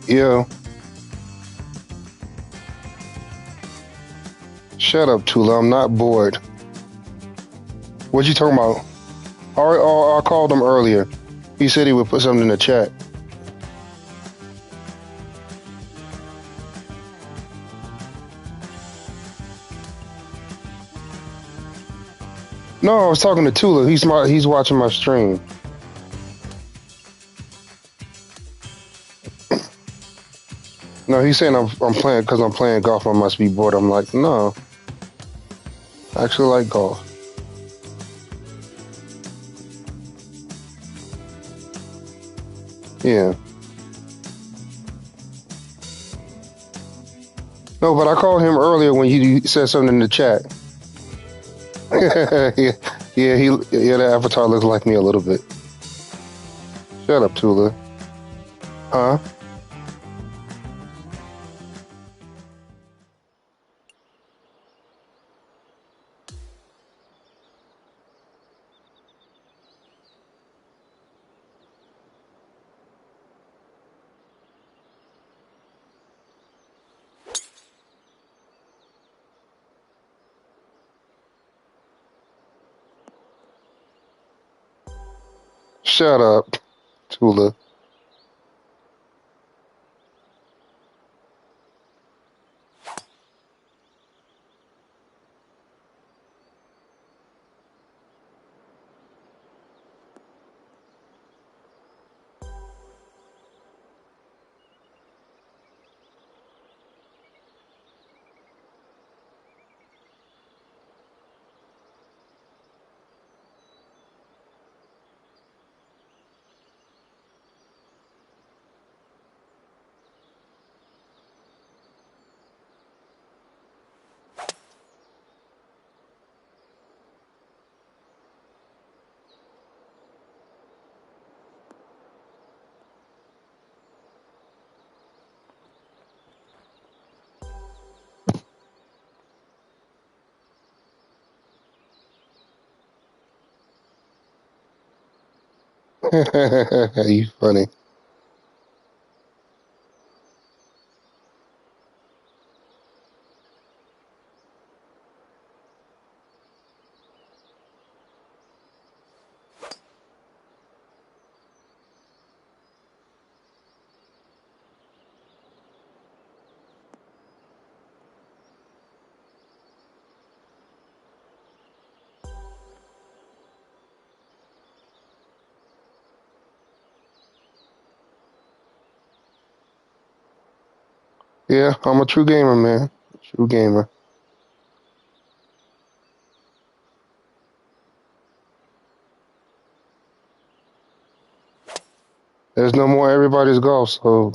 Yeah, shut up, Tula. I'm not bored. What you talking about? I called him earlier. He said he would put something in the chat. No, I was talking to Tula. He's watching my stream. No, he's saying I'm playing because I'm playing golf. I must be bored. I'm like, no, I actually like golf. Yeah. No, but I called him earlier when he said something in the chat. yeah, the avatar looks like me a little bit. Shut up, Tula. Huh? Shut up, Tula. You funny. Yeah, I'm a true gamer, man. True gamer. There's no more everybody's golf, so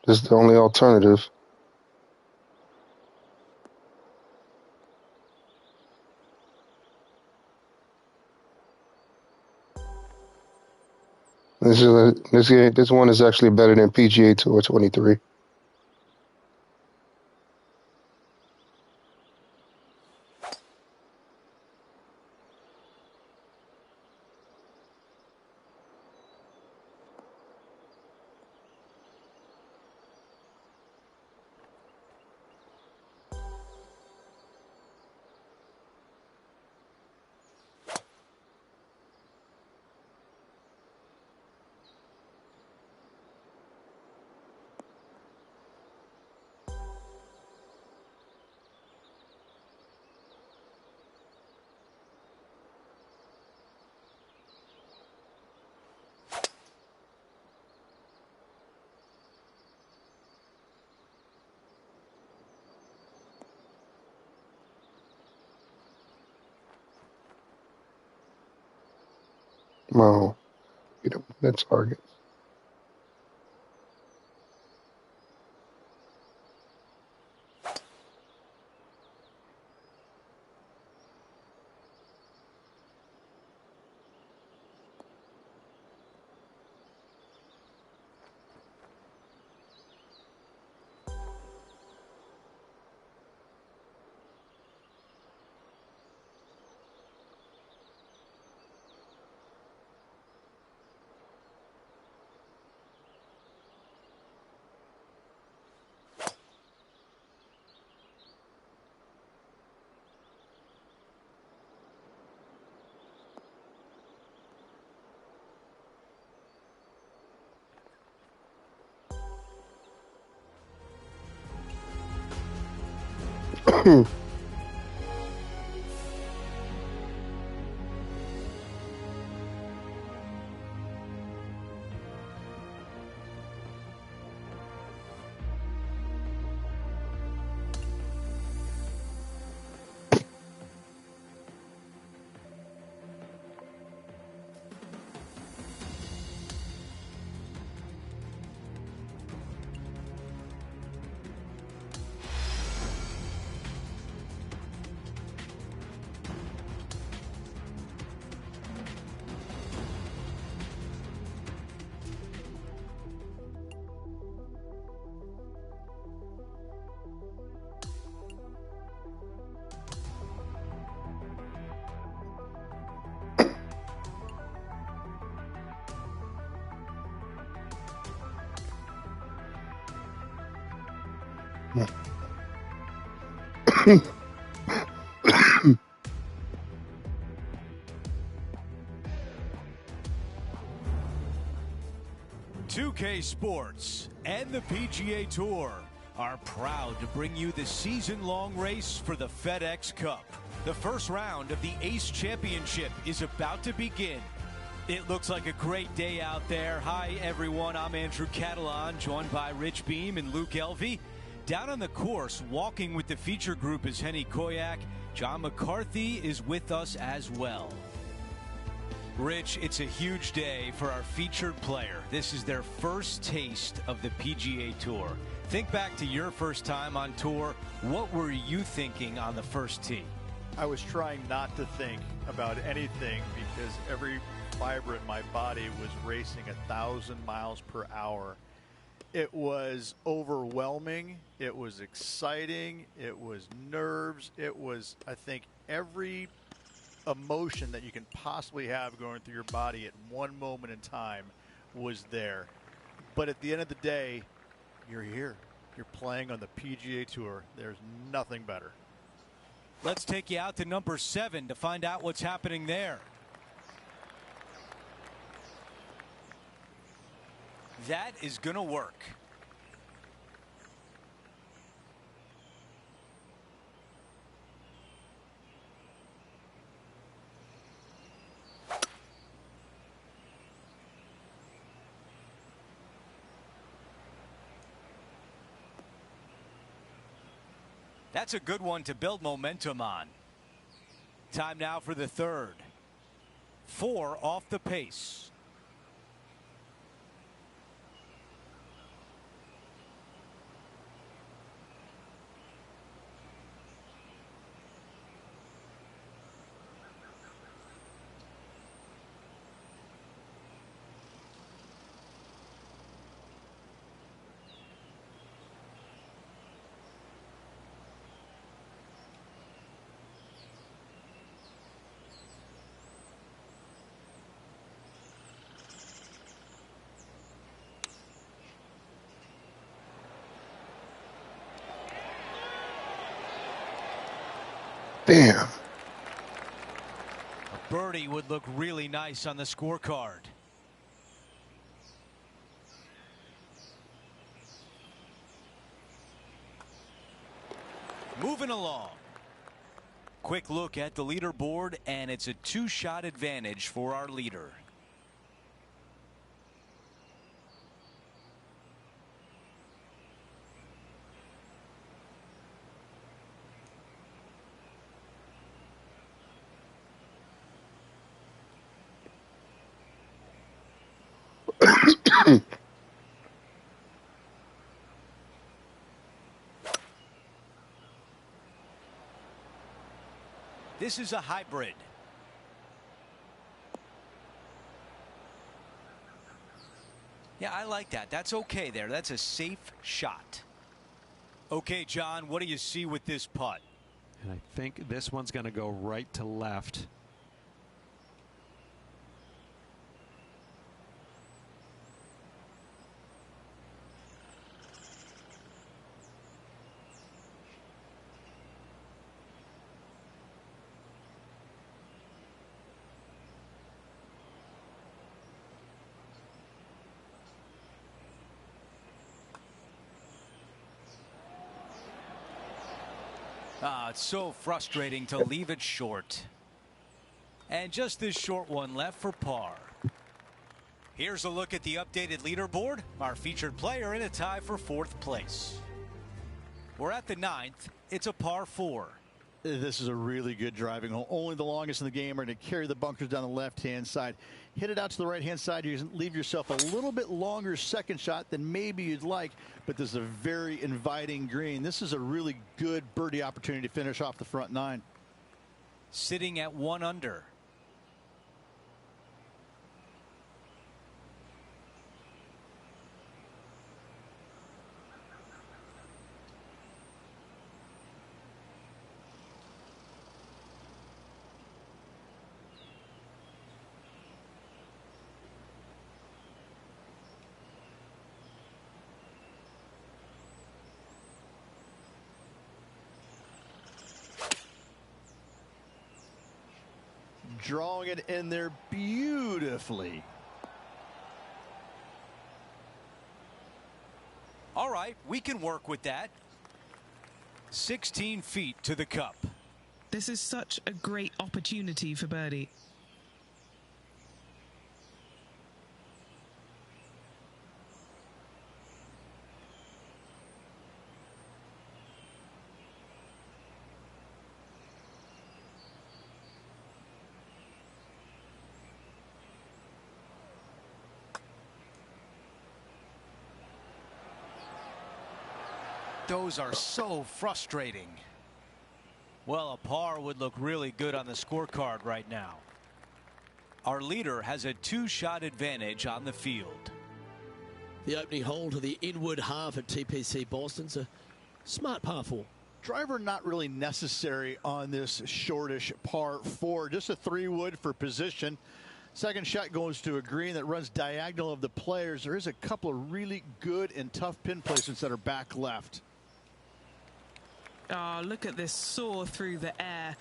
this is the only alternative. This one is actually better than PGA Tour 23. Wow, that target. .2K Sports and the PGA Tour are proud to bring you the season-long race for the FedEx Cup. The first round of the Ace Championship is about to begin. It looks like a great day out there. Hi, everyone. I'm Andrew Catalan, joined by Rich Beam and Luke Elvey. Down on the course, walking with the feature group is Henny Koyak. John McCarthy is with us as well. Rich, it's a huge day for our featured player. This is their first taste of the PGA Tour. Think back to your first time on tour. What were you thinking on the first tee? I was trying not to think about anything because every fiber in my body was racing 1,000 miles per hour. It was overwhelming. It was exciting. It was nerves. It was, I think, every emotion that you can possibly have going through your body at one moment in time was there. But at the end of the day, you're here. You're playing on the PGA Tour. There's nothing better. Let's take you out to number 7 to find out what's happening there. That is going to work. That's a good one to build momentum on. Time now for the third. 4 off the pace. Damn. A birdie would look really nice on the scorecard. Moving along. Quick look at the leaderboard, and it's a 2-shot advantage for our leader. This is a hybrid. Yeah, I like that. That's okay there. That's a safe shot. Okay, John, what do you see with this putt? And I think this one's going to go right to left. It's so frustrating to leave it short. And just this short one left for par. Here's a look at the updated leaderboard. Our featured player in a tie for 4th place. We're at the 9th. It's a par 4. This is a really good driving hole. Only the longest in the game are to carry the bunkers down the left-hand side. Hit it out to the right-hand side. You leave yourself a little bit longer second shot than maybe you'd like, but this is a very inviting green. This is a really good birdie opportunity to finish off the front 9. Sitting at 1 under. Drawing it in there beautifully. All right, we can work with that. 16 feet to the cup. This is such a great opportunity for birdie. Those are so frustrating. Well, a par would look really good on the scorecard right now. Our leader has a 2-shot advantage on the field. The opening hole to the inward half at TPC Boston's a smart par 4. Driver not really necessary on this shortish par 4. Just a 3-wood for position. Second shot goes to a green that runs diagonal of the players. There is a couple of really good and tough pin placements that are back left. Oh, look at this soar through the air.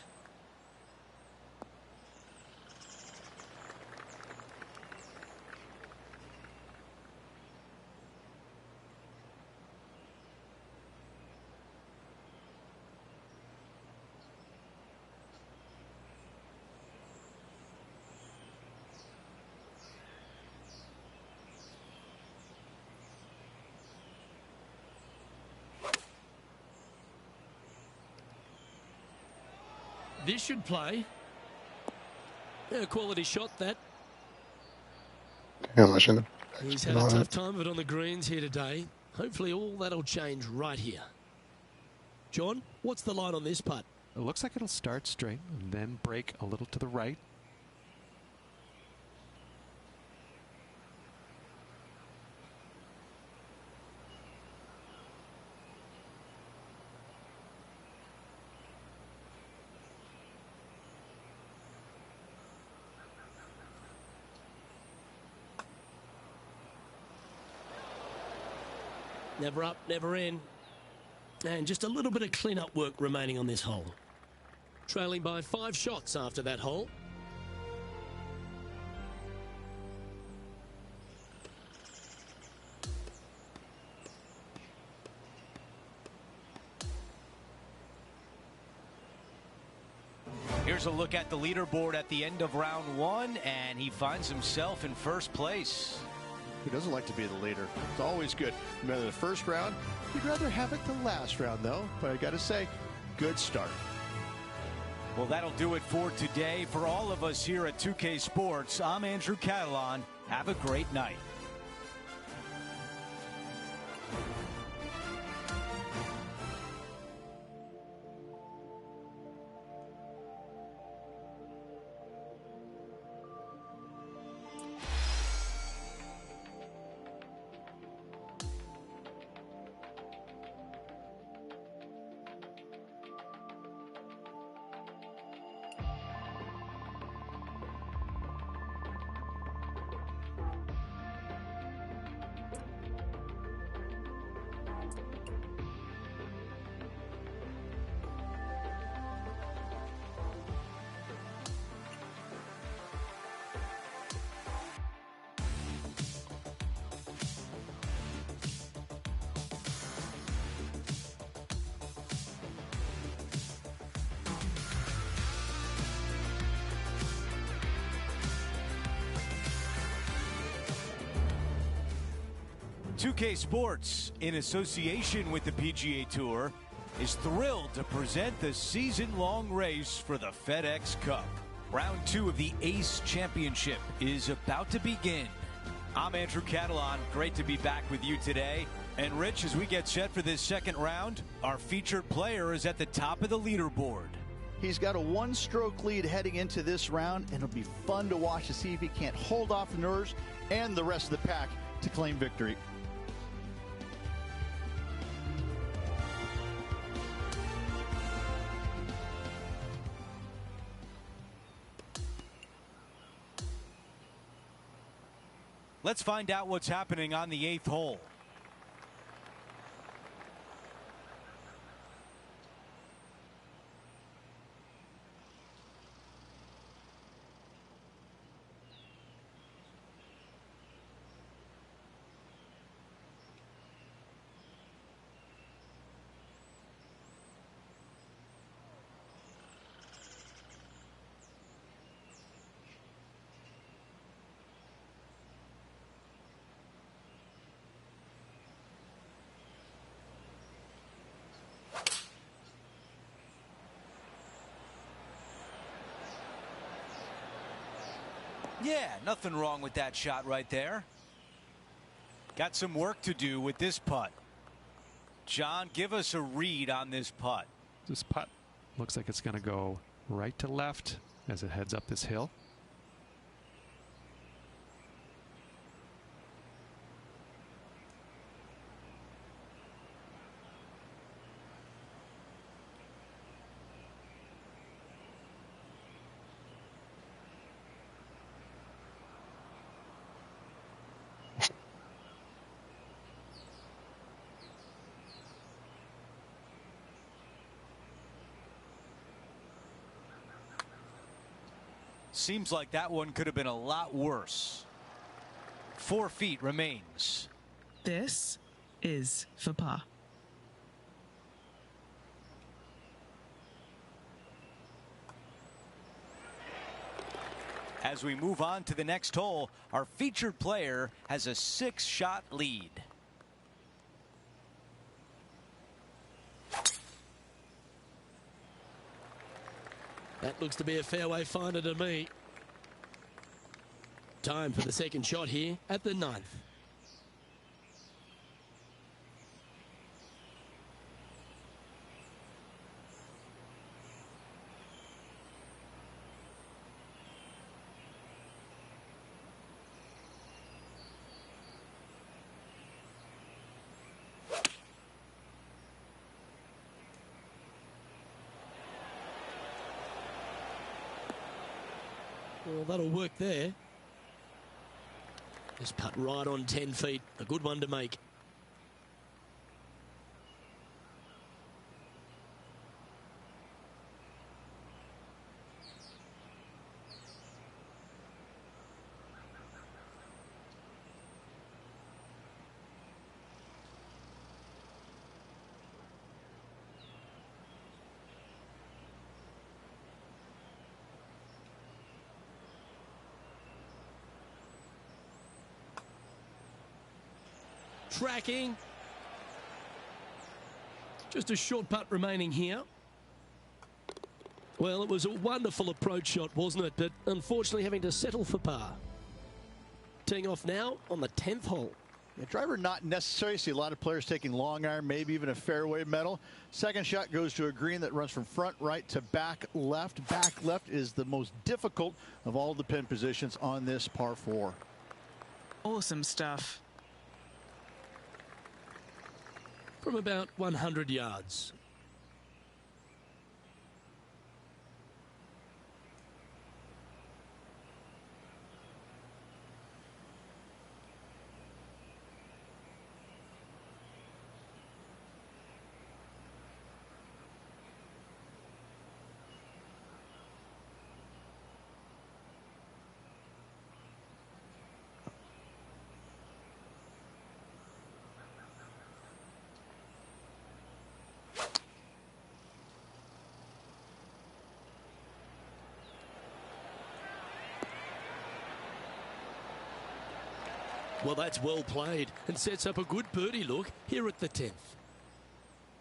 This should play. Yeah, quality shot, that. Damn, I shouldn't have. He's had a tough time of it on the greens here today. Hopefully all that'll change right here. John, what's the line on this putt? It looks like it'll start straight and then break a little to the right. Never up, never in. And just a little bit of clean-up work remaining on this hole. Trailing by 5 shots after that hole. Here's a look at the leaderboard at the end of round 1, and he finds himself in 1st place. Who doesn't like to be the leader? It's always good. No matter the first round, you'd rather have it the last round, though. But I got to say, good start. Well, that'll do it for today. For all of us here at 2K Sports, I'm Andrew Catalon. Have a great night. 2K Sports, in association with the PGA Tour, is thrilled to present the season-long race for the FedEx Cup. Round 2 of the Ace Championship is about to begin. I'm Andrew Catalan. Great to be back with you today. And Rich, as we get set for this second round, our featured player is at the top of the leaderboard. He's got a one-stroke lead heading into this round, and it'll be fun to watch to see if he can't hold off the Nerves and the rest of the pack to claim victory. Let's find out what's happening on the 8th hole. Yeah, nothing wrong with that shot right there. Got some work to do with this putt. John, give us a read on this putt. This putt looks like it's going to go right to left as it heads up this hill. Seems like that one could have been a lot worse. 4 feet remains. This is for par. As we move on to the next hole, our featured player has a 6-shot lead. That looks to be a fairway finder to me. Time for the second shot here at the 9th. Well, that'll work there. This putt right on 10 feet. A good one to make. Tracking. Just a short putt remaining here. Well, it was a wonderful approach shot, wasn't it? But unfortunately having to settle for par. Teeing off now on the 10th hole. Yeah, driver not necessary. See a lot of players taking long iron, maybe even a fairway metal. Second shot goes to a green that runs from front right to back left. Back left is the most difficult of all the pin positions on this par 4. Awesome stuff. From about 100 yards. Well, that's well played and sets up a good birdie look here at the 10th.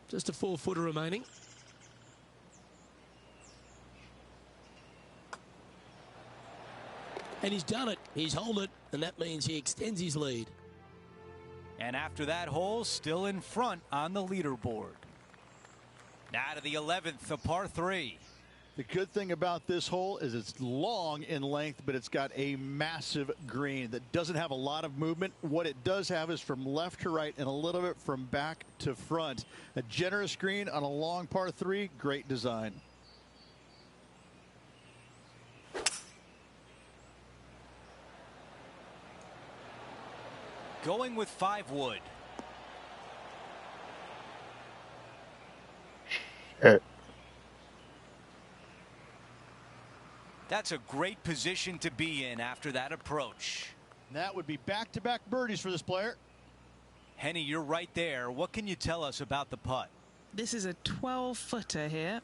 Just a 4-footer remaining. And he's done it. He's holed it, and that means he extends his lead. And after that hole, still in front on the leaderboard. Now to the 11th, a par 3. The good thing about this hole is it's long in length, but it's got a massive green that doesn't have a lot of movement. What it does have is from left to right and a little bit from back to front. A generous green on a long par 3, great design. Going with 5 wood. That's a great position to be in after that approach. That would be back-to-back birdies for this player. Henny, you're right there. What can you tell us about the putt? This is a 12-footer here.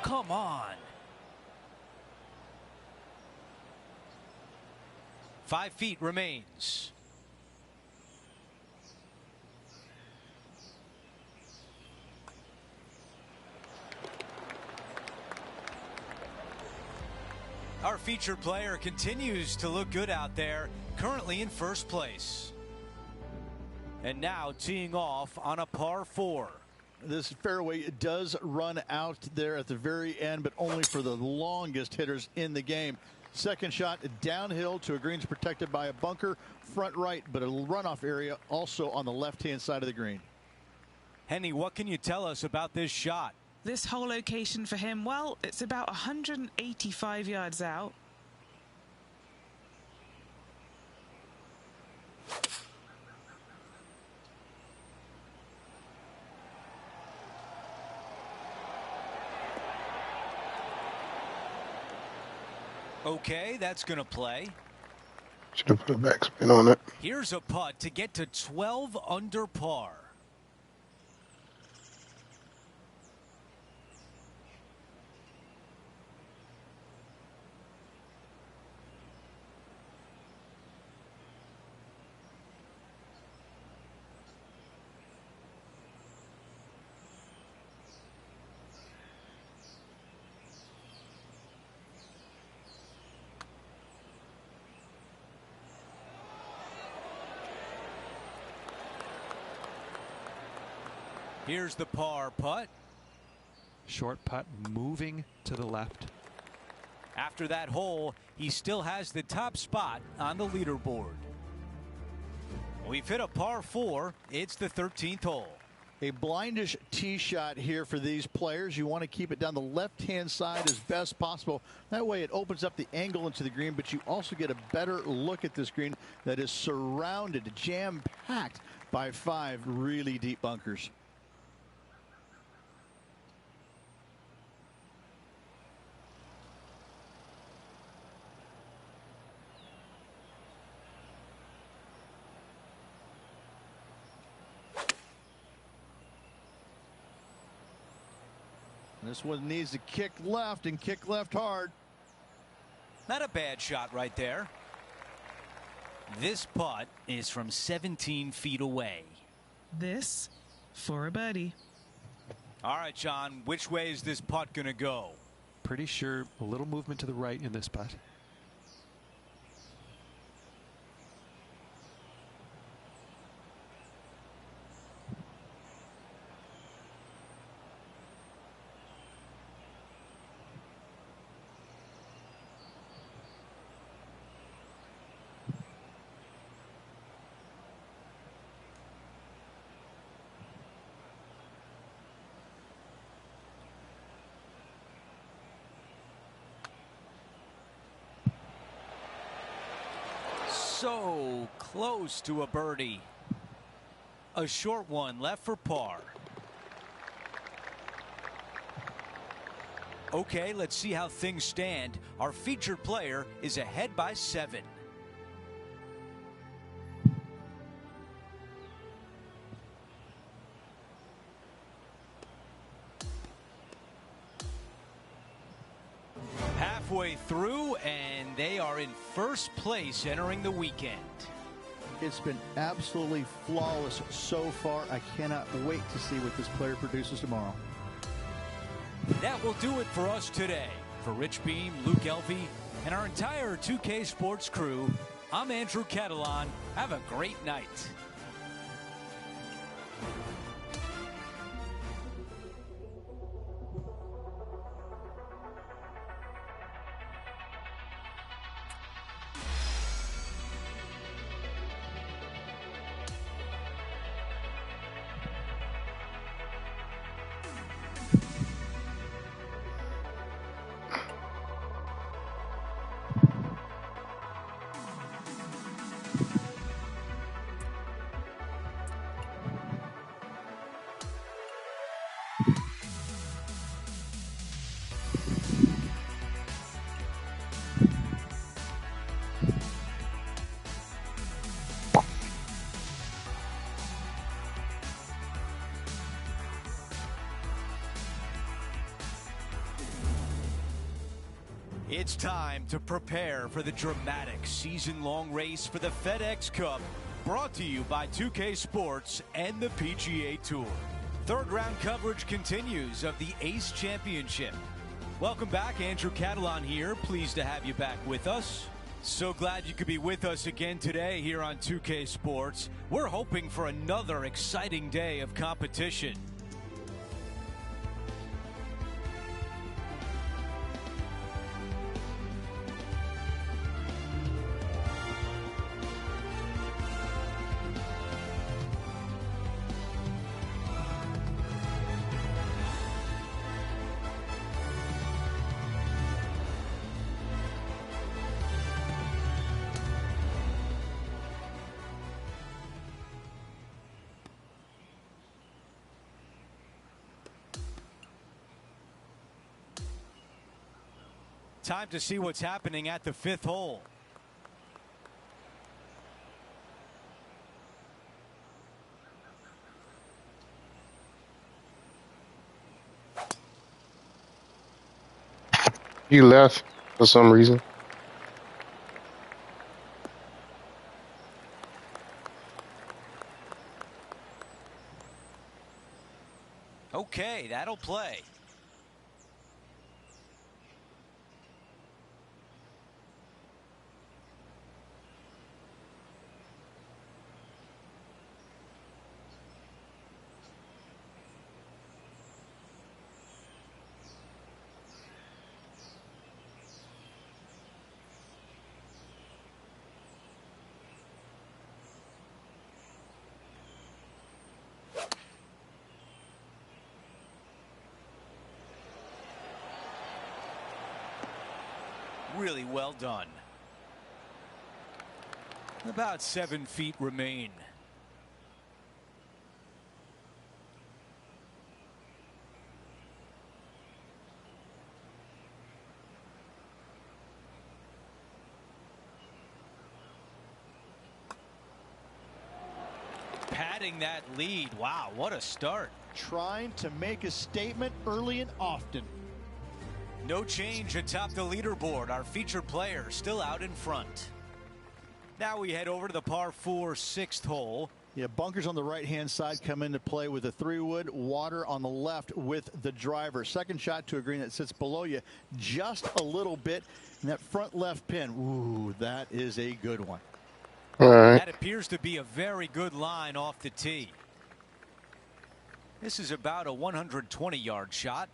Come on. 5 feet remains. Our featured player continues to look good out there, currently in first place. And now teeing off on a par 4. This fairway does run out there at the very end, but only for the longest hitters in the game. Second shot downhill to a greens protected by a bunker, front right, but a runoff area also on the left-hand side of the green. Henny, what can you tell us about this shot? This whole location for him, well, it's about 185 yards out. Okay, that's going to play. Should have put a backspin on it. Here's a putt to get to 12 under par. Here's the par putt. Short putt moving to the left. After that hole, he still has the top spot on the leaderboard. We've hit a par 4. It's the 13th hole. A blindish tee shot here for these players. You want to keep it down the left-hand side as best possible. That way it opens up the angle into the green, but you also get a better look at this green that is surrounded, jam-packed by 5 really deep bunkers. This one needs to kick left and kick left hard. Not a bad shot right there. This putt is from 17 feet away. This for a birdie. All right, John, which way is this putt going to go? Pretty sure a little movement to the right in this putt. So close to a birdie. A short one left for par. Okay, let's see how things stand. Our featured player is ahead by 7. Halfway through, and they are in first place entering the weekend. It's been absolutely flawless so far. I cannot wait to see what this player produces tomorrow. That will do it for us today. For Rich Beam, Luke Elvey, and our entire 2K Sports crew, I'm Andrew Catalan. Have a great night. It's time to prepare for the dramatic season-long race for the FedEx Cup, brought to you by 2K Sports and the PGA Tour. Third round coverage continues of the Ace Championship. Welcome back, Andrew Catalan here. Pleased to have you back with us. So glad you could be with us again today here on 2K Sports. We're hoping for another exciting day of competition. Time to see what's happening at the 5th hole. He left for some reason. Okay, that'll play. Really well done. About 7 feet remain. Padding that lead. Wow, what a start. Trying to make a statement early and often. No change atop the leaderboard. Our featured player still out in front. Now we head over to the par 4 6th hole. Yeah, bunkers on the right-hand side come into play with a 3-wood, water on the left with the driver. Second shot to a green that sits below you just a little bit. And that front left pin, ooh, that is a good one. All right. That appears to be a very good line off the tee. This is about a 120-yard shot.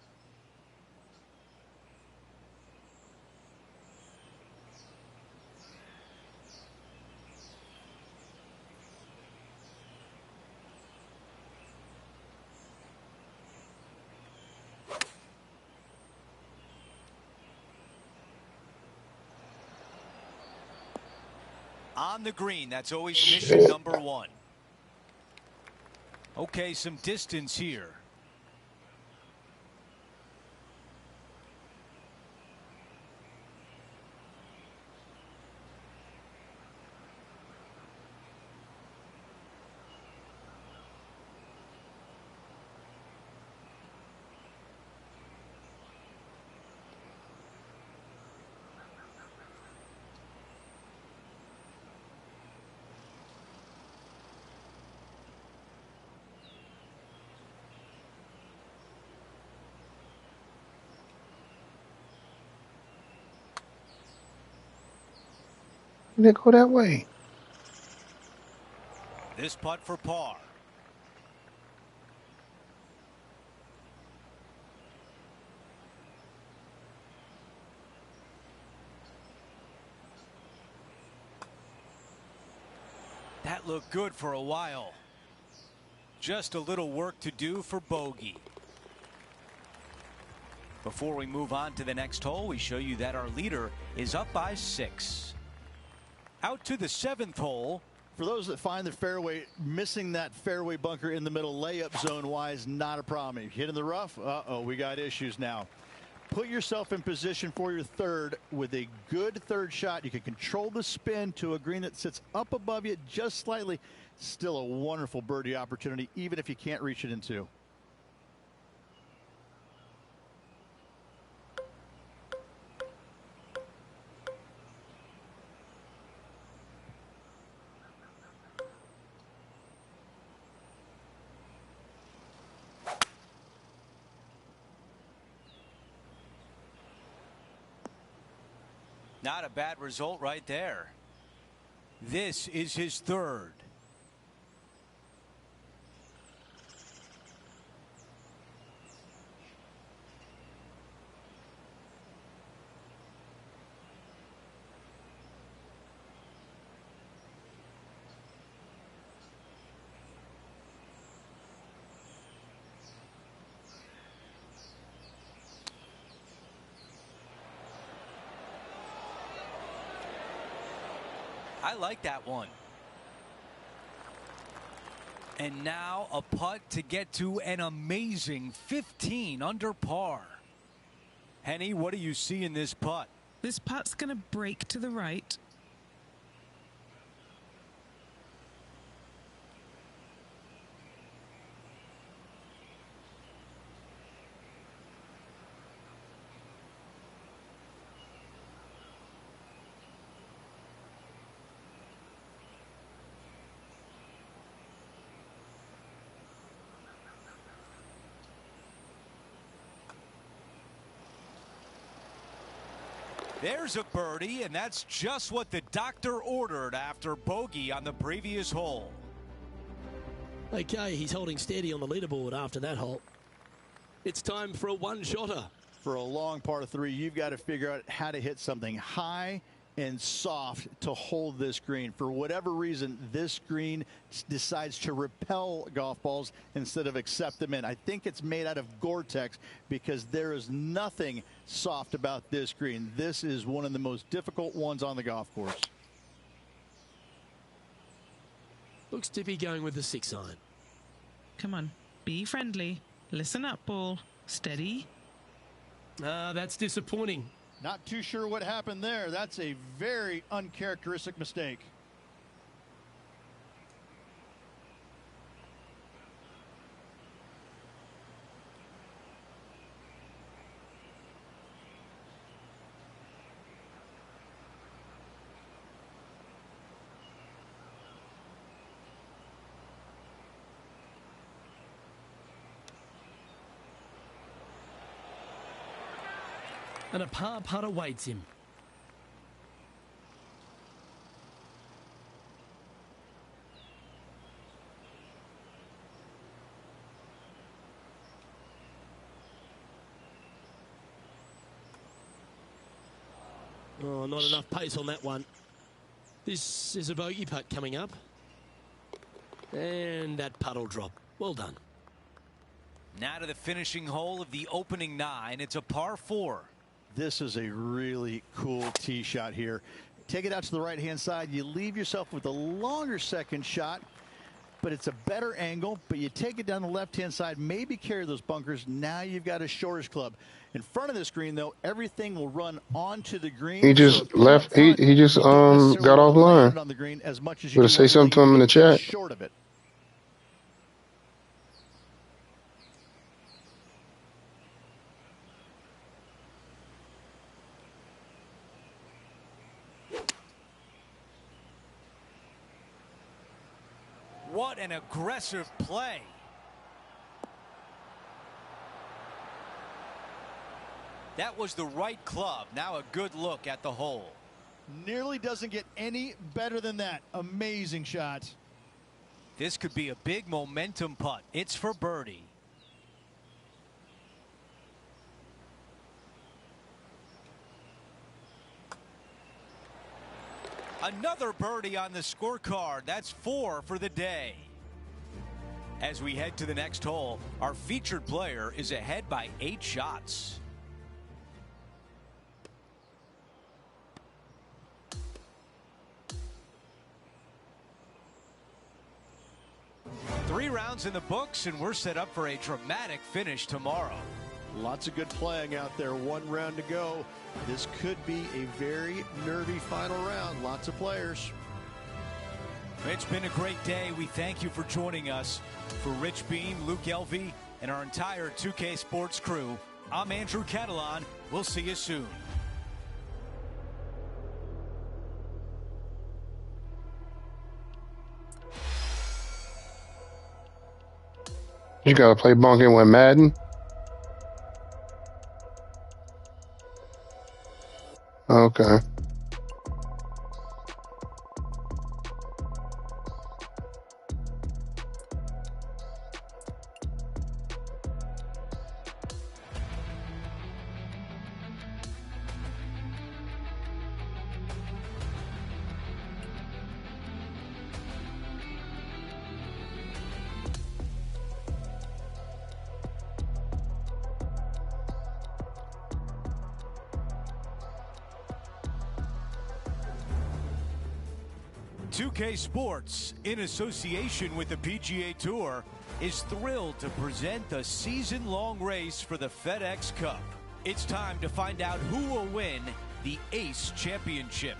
On the green, that's always mission number 1. Okay, some distance here. Did it go that way? This putt for par. That looked good for a while. Just a little work to do for bogey. Before we move on to the next hole, we show you that our leader is up by 6. Out to the 7th hole. For those that find the fairway, missing that fairway bunker in the middle layup zone wise, not a problem. If you hit in the rough, uh-oh, we got issues now. Put yourself in position for your third with a good third shot. You can control the spin to a green that sits up above you just slightly. Still a wonderful birdie opportunity, even if you can't reach it in 2. Not a bad result right there. This is his third. I like that one. And now a putt to get to an amazing 15 under par. Henny, what do you see in this putt? This putt's going to break to the right. There's a birdie, and that's just what the doctor ordered after bogey on the previous hole. Okay, he's holding steady on the leaderboard after that hole. It's time for a one-shotter. For a long par 3, you've got to figure out how to hit something high and soft to hold this green. For whatever reason, this green decides to repel golf balls instead of accept them in. I think it's made out of Gore-Tex because there is nothing soft about this green. This is one of the most difficult ones on the golf course. Looks to be going with the 6-iron. Come on, be friendly. Listen up, ball. Steady. That's disappointing. Not too sure what happened there. That's a very uncharacteristic mistake. And a par putt awaits him. Oh, not enough pace on that one. This is a bogey putt coming up. And that putt will drop. Well done. Now to the finishing hole of the opening 9. It's a par 4. This is a really cool tee shot here. Take it out to the right-hand side. You leave yourself with a longer second shot, but it's a better angle. But you take it down the left-hand side, maybe carry those bunkers. Now you've got a shortish club. In front of this green, though, everything will run onto the green. He just left. He just got offline. On the green as much as you Better say something to him in the chat. Short of it. What an aggressive play. That was the right club. Now a good look at the hole. Nearly doesn't get any better than that. Amazing shot. This could be a big momentum putt. It's for birdie. Another birdie on the scorecard. That's 4 for the day. As we head to the next hole, our featured player is ahead by 8 shots. Three rounds in the books, and we're set up for a dramatic finish tomorrow. Lots of good playing out there. 1 round to go. This could be a very nervy final round. Lots of players. It's been a great day. We thank you for joining us. For Rich Beam, Luke Elvey, and our entire 2K Sports crew, I'm Andrew Catalan. We'll see you soon. You gotta play bunking with Madden? Okay. .2K Sports, in association with the PGA Tour, is thrilled to present the season-long race for the FedEx Cup. It's time to find out who will win the Ace Championship.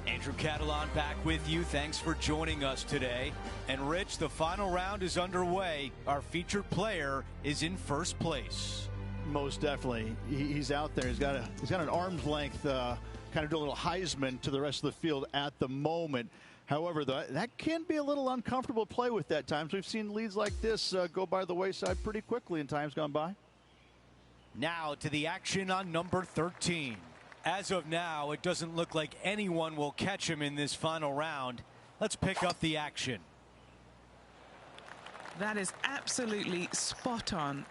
Andrew Catalan back with you. Thanks for joining us today. And Rich, the final round is underway. Our featured player is in first place. Most definitely. He's out there. He's got an arm's length kind of do a little Heisman to the rest of the field at the moment. However, that can be a little uncomfortable to play with at times. We've seen leads like this go by the wayside pretty quickly in times gone by. Now to the action on number 13. As of now, it doesn't look like anyone will catch him in this final round. Let's pick up the action. That is absolutely spot on.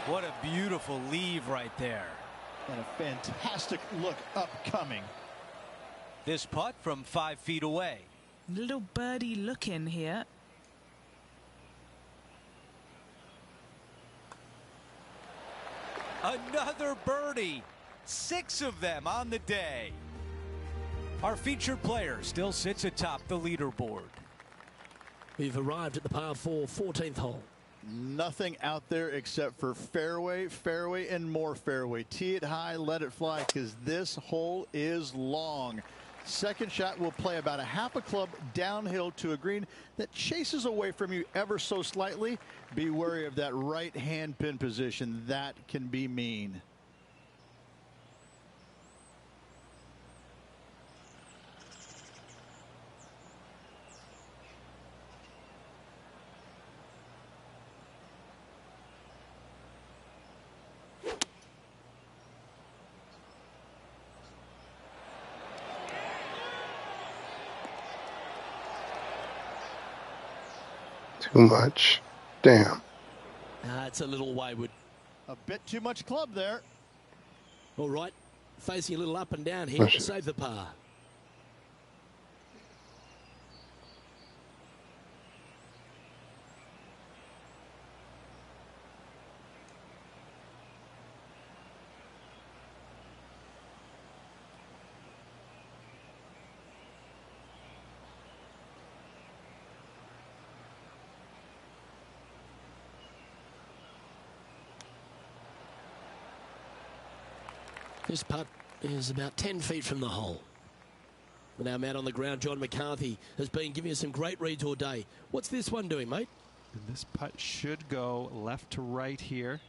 What a beautiful leave right there. And a fantastic look upcoming. This putt from 5 feet away. Little birdie look in here. Another birdie. 6 of them on the day. Our featured player still sits atop the leaderboard. We've arrived at the par 4 14th hole. Nothing out there except for fairway, fairway, and more fairway. Tee it high, let it fly, because this hole is long. Second shot will play about a half a club downhill to a green that chases away from you ever so slightly. Be wary of that right hand pin position. That can be mean. Too much. Damn. It's a little wayward. A bit too much club there. All right, facing a little up and down here to save the par. This putt is about 10 feet from the hole. And our man on the ground, John McCarthy, has been giving us some great reads all day. What's this one doing, mate? And this putt should go left to right here.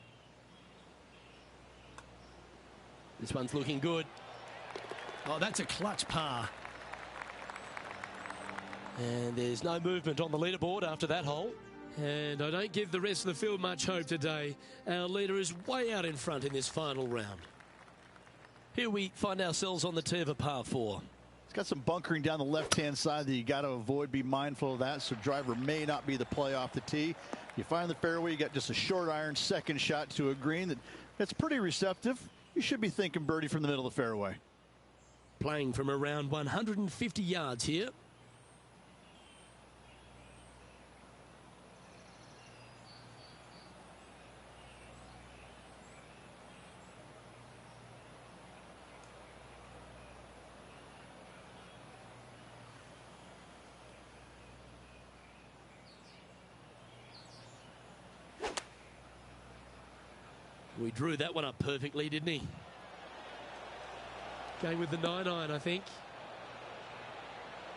This one's looking good. Oh, that's a clutch par. And there's no movement on the leaderboard after that hole. And I don't give the rest of the field much hope today. Our leader is way out in front in this final round. Here we find ourselves on the tee of a par 4. It's got some bunkering down the left-hand side that you got to avoid. Be mindful of that. So driver may not be the play off the tee. You find the fairway. You got just a short iron second shot to a green that's pretty receptive. You should be thinking birdie from the middle of the fairway. Playing from around 150 yards here. We drew that one up perfectly, didn't he? Going with the 9-iron, I think.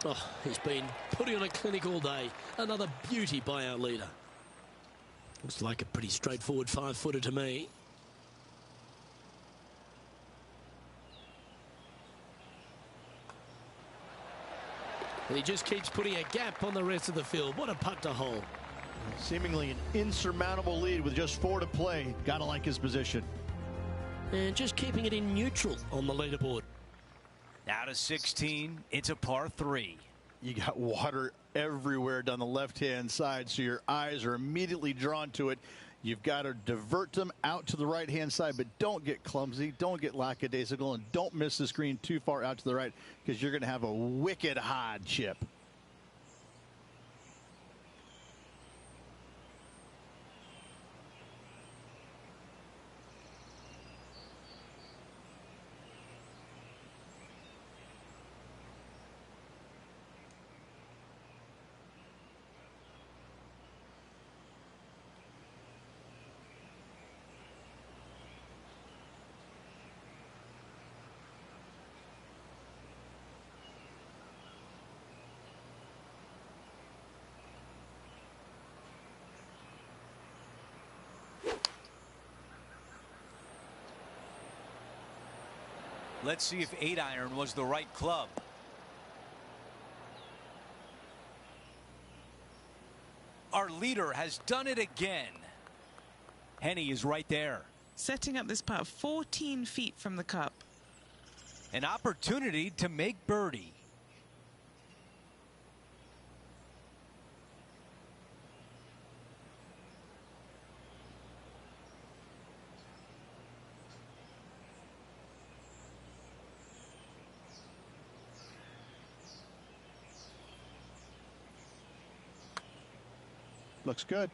Oh, he's been putting on a clinic all day. Another beauty by our leader. Looks like a pretty straightforward 5-footer to me. And he just keeps putting a gap on the rest of the field. What a putt to hole. Seemingly an insurmountable lead with just 4 to play. Gotta like his position. And just keeping it in neutral on the leaderboard. Out of 16, it's a par 3. You got water everywhere down the left-hand side, so your eyes are immediately drawn to it. You've got to divert them out to the right-hand side, but don't get clumsy, don't get lackadaisical, and don't miss the screen too far out to the right, because you're going to have a wicked hard chip. Let's see if 8-iron was the right club. Our leader has done it again. Henny is right there. Setting up this putt 14 feet from the cup. An opportunity to make birdie. Looks good.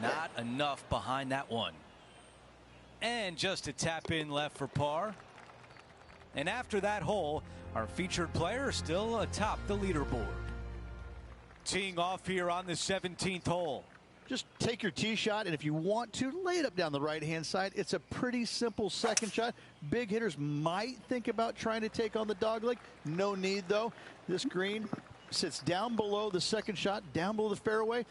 Not enough behind that one. And just a tap in left for par. And after that hole, our featured player is still atop the leaderboard. Teeing off here on the 17th hole. Just take your tee shot, and if you want to, lay it up down the right-hand side. It's a pretty simple second shot. Big hitters might think about trying to take on the dogleg. No need, though. This green sits down below the second shot, down below the fairway,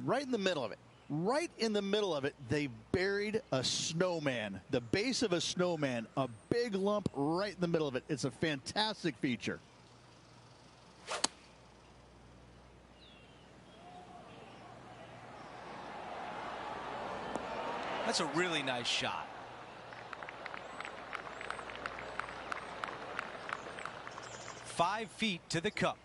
right in the middle of it. Right in the middle of it, they buried a snowman. The base of a snowman, a big lump right in the middle of it. It's a fantastic feature. That's a really nice shot. Five feet to the cup.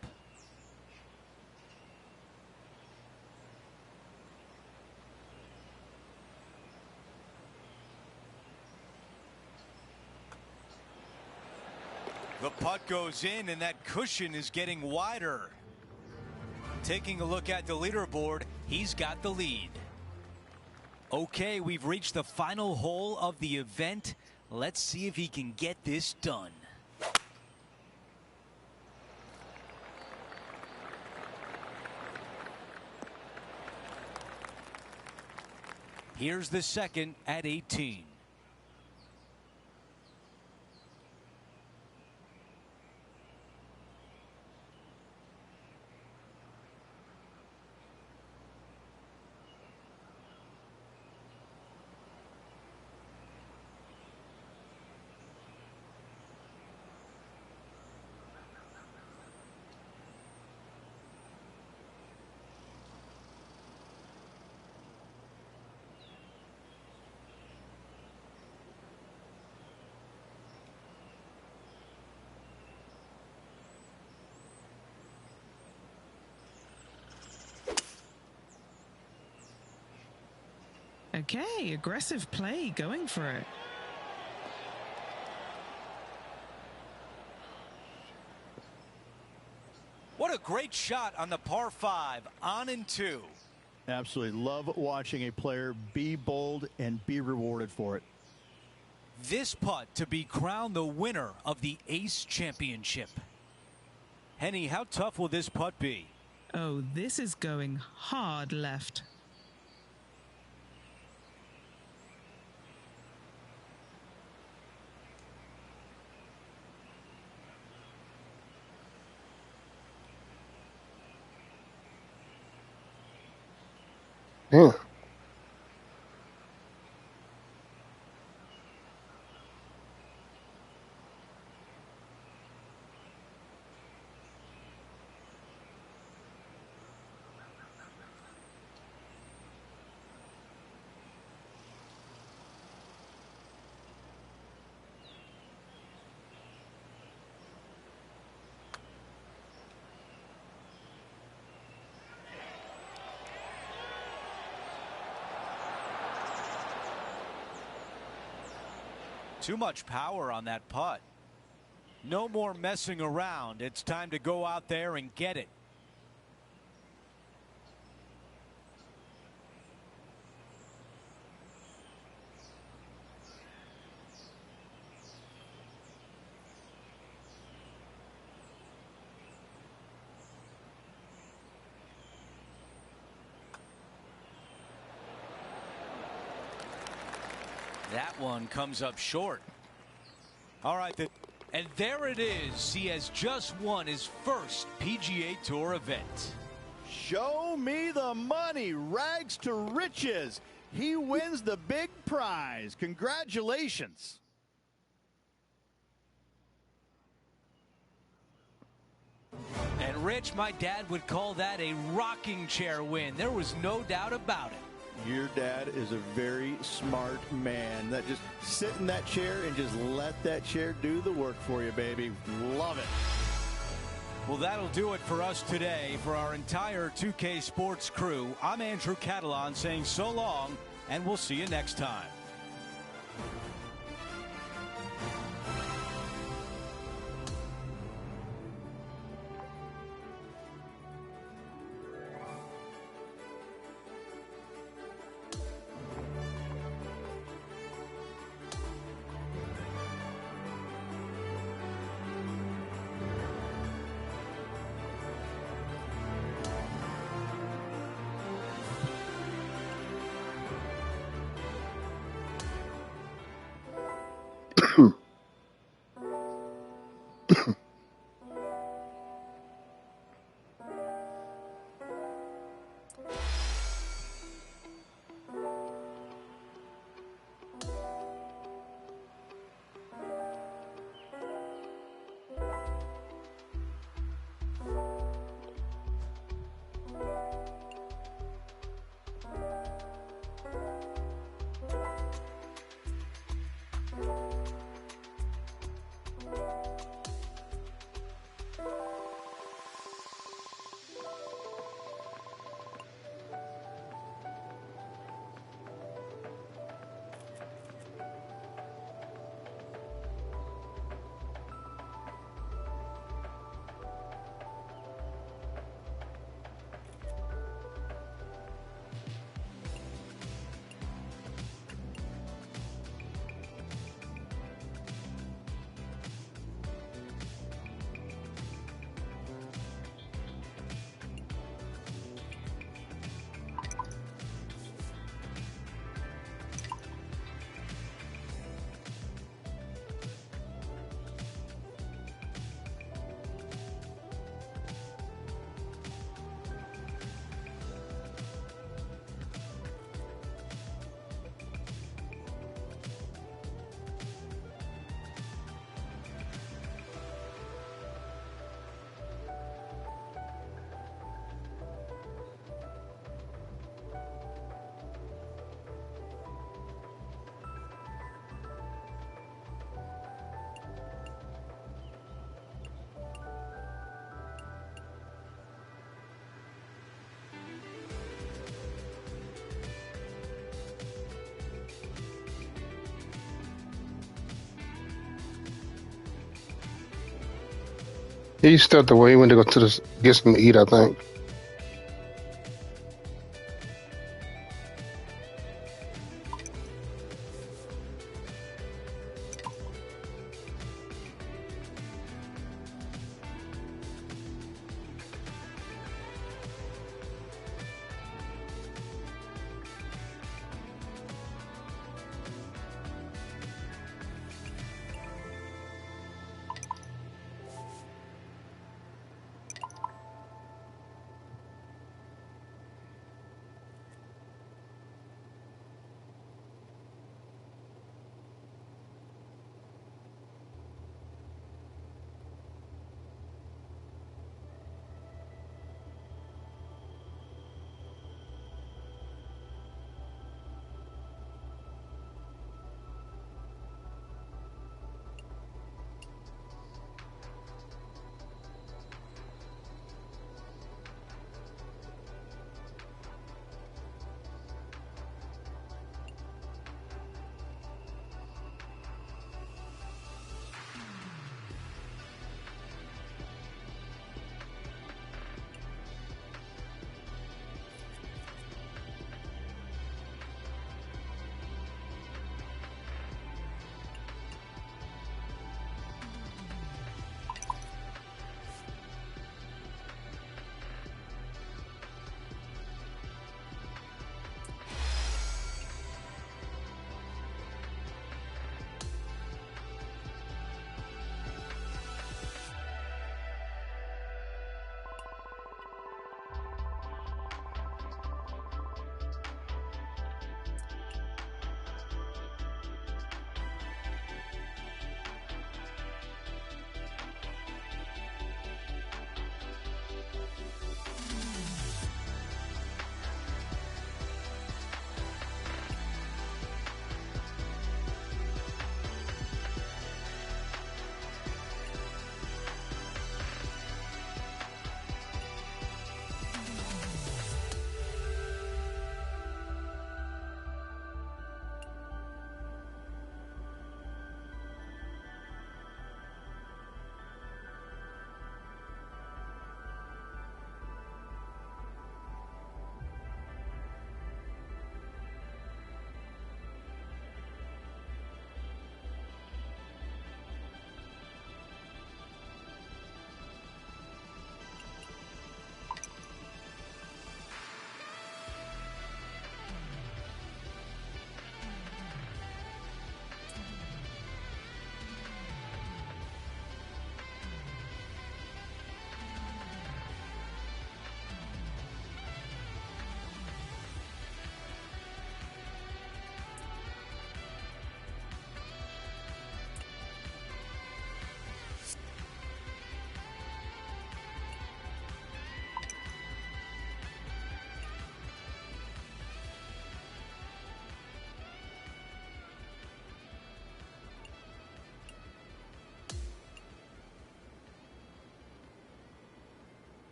The putt goes in, and that cushion is getting wider. Taking a look at the leaderboard, he's got the lead. Okay, we've reached the final hole of the event. Let's see if he can get this done. Here's the second at 18. Okay, aggressive play, going for it. What a great shot on the par 5, on and 2. Absolutely love watching a player be bold and be rewarded for it. This putt to be crowned the winner of the Ace Championship. Henny, how tough will this putt be? Oh, this is going hard left. Yeah. Too much power on that putt. No more messing around. It's time to go out there and get it. That one comes up short. All right, and there it is. He has just won his first PGA Tour event. Show me the money. Rags to riches. He wins the big prize. Congratulations. And Rich, my dad would call that a rocking chair win. There was no doubt about it. Your dad is a very smart man. That just sit in that chair and just let that chair do the work for you, baby. Love it. Well, that'll do it for us today. For our entire 2K Sports crew, I'm Andrew Catalan saying so long, and we'll see you next time. He stepped away. He went to go get something to eat, I think.